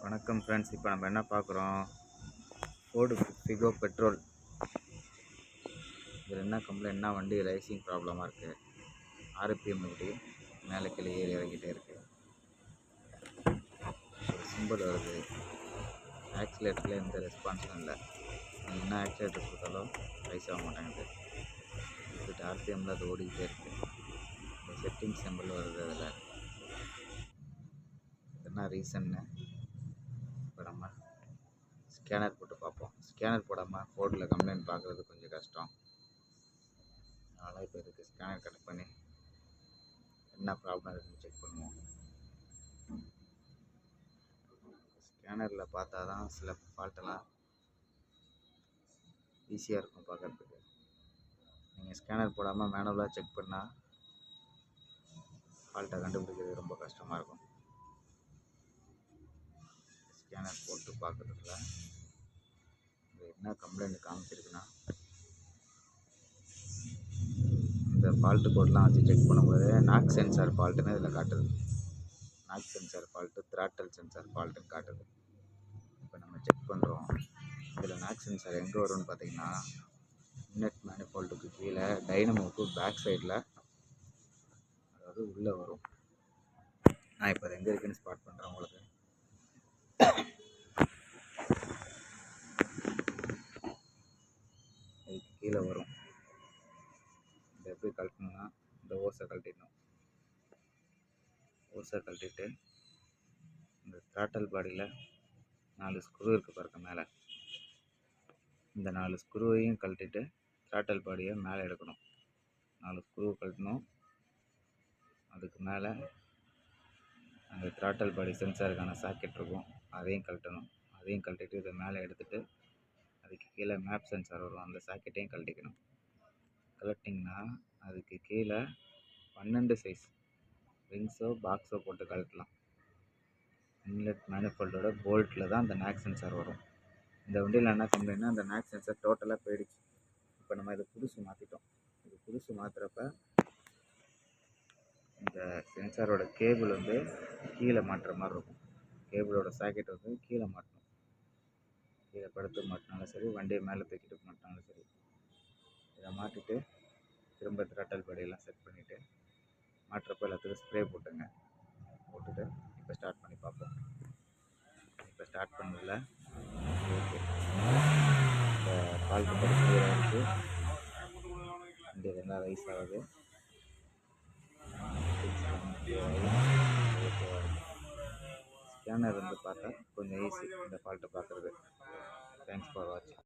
வணக்கம் ஃப்ரெண்ட்ஸ். இப்போ நம்ம என்ன பார்க்குறோம், ஃபோர்டு ஃபிகோ பெட்ரோல். இதில் என்ன கம்ப்ளைண்ட்னா, வண்டி ரைசிங் ப்ராப்ளமாக இருக்குது. ஆர்பிஎம் இப்படி மேலே கீழே ஏறி இறங்கிட்டே இருக்குது. ஒரு சிம்பிள் வருது. ஆக்சிலேட்டரில் எந்த ரெஸ்பான்ஸும் இல்லை. நீங்கள் என்ன ஆக்சிலேட்டர் கொடுத்தாலும் ரைஸ் ஆக மாட்டேங்குது. இதுக்கு ஆர்பிஎம்மில் அது ஓடிக்கிட்டே இருக்குது. இந்த செட்டிங் சிம்பிள் வருது. அதில் என்ன ரீசன்னு இப்போ நம்ம ஸ்கேனர் போட்டு பார்ப்போம். ஸ்கேனர் போடாமல் ஃபோர்டில் கம்ப்ளைண்ட் பார்க்குறது கொஞ்சம் கஷ்டம். அதனால் இப்போ இதுக்கு ஸ்கேனர் கட் பண்ணி என்ன ப்ராப்ளம் இருக்குன்னு செக் பண்ணுவோம். ஸ்கேனரில் பார்த்தா தான் சில ஃபால்ட்டெல்லாம் ஈஸியாக இருக்கும் பார்க்குறதுக்கு. நீங்கள் ஸ்கேனர் போடாமல் மேனுவலாக செக் பண்ணால் ஃபால்ட்டை கண்டுபிடிக்கிறது ரொம்ப கஷ்டமாக இருக்கும். ஸ்கேனர் போட்டு பார்க்குறதுல என்ன கம்ப்ளைண்ட் காமிச்சிருக்குன்னா, இந்த ஃபால்ட்டு கோட்லாம் வச்சு செக் பண்ணும்போது நாக் சென்சார் ஃபால்ட்டுன்னு இதில் காட்டுது. Knock sensor fault, throttle sensor ஃபால்ட்டுன்னு காட்டுது. இப்போ நம்ம செக் பண்ணுறோம். இதில் நாக் சென்சார் எங்கே வரும்னு பார்த்தீங்கன்னா, இன்லெட் மேனிஃபோல்டுக்கு கீழே டைனமோக்கு பேக் சைடில், அதாவது உள்ளே வரும். நான் இப்போ அது எங்கே இருக்குன்னு ஸ்பாட் பண்ணுறேன் உங்களுக்கு. இதுக்கு கீழே வரும். இதை எப்படி கழட்டணும்னா, இந்த ஓஸை கழட்டிடணும். ஓஸை கழட்டிட்டு இந்த த்ராட்டல் பாடியில் 4 ஸ்க்ரூ இருக்குது பாருங்க மேலே. இந்த 4 ஸ்க்ரூவையும் கழட்டிட்டு த்ராட்டல் பாடியை மேலே எடுக்கணும். 4 ஸ்க்ரூ கழட்டணும். அதுக்கு மேலே அந்த த்ராட்டல் பாடி சென்சாருக்கான சாக்கெட் இருக்கும், அதையும் கழட்டணும். அதையும் கழட்டிட்டு இதை மேலே எடுத்துகிட்டு அதுக்கு கீழே மேப் சென்சார் வரும், அந்த சாக்கெட்டையும் கழட்டிக்கணும். கழட்டிங்கன்னா அதுக்கு கீழே 12 சைஸ் ரிங்ஸோ பாக்ஸோ போட்டு கழட்டலாம். இன்லெட் மேனிஃபோல்டோட போல்ட்டில் தான் அந்த நாக் சென்சார் வரும். இந்த வண்டியில் என்ன கம்ப்ளைண்ட்னா, அந்த நாக் சென்சார் டோட்டலாக போயிடுச்சு. இப்போ நம்ம இதை புதுசு மாற்றிட்டோம். இது புதுசு மாற்றுறப்ப இந்த சென்சாரோட கேபிள் வந்து கீழே மாட்டுற மாதிரி இருக்கும். கேபிளோட சாக்கெட் வந்து கீழே மாட்டணும். கீழே படுத்து மாட்டினாலும் சரி, வண்டியை மேலே தூக்கிட்டு மாட்டினாலும் சரி. இதை மாட்டிட்டு திரும்ப த்ராட்டல் படியெல்லாம் செட் பண்ணிவிட்டு மாட்டுறப்ப எல்லாத்துக்கும் ஸ்ப்ரே போட்டுங்க. போட்டுட்டு இப்போ ஸ்டார்ட் பண்ணி பார்ப்போம். இப்போ ஸ்டார்ட் பண்ணதில் ஓகே, இப்போ ஃபால்ட் படி கிளியராக இருக்குது. வண்டி எல்லாம் ரைஸ் ஆகுது. ஸ்கேனர் வந்து பார்த்தா கொஞ்சம் ஈஸி இந்த ஃபால்ட்டை பார்க்குறது. தேங்க்ஸ் ஃபார் வாட்சிங்.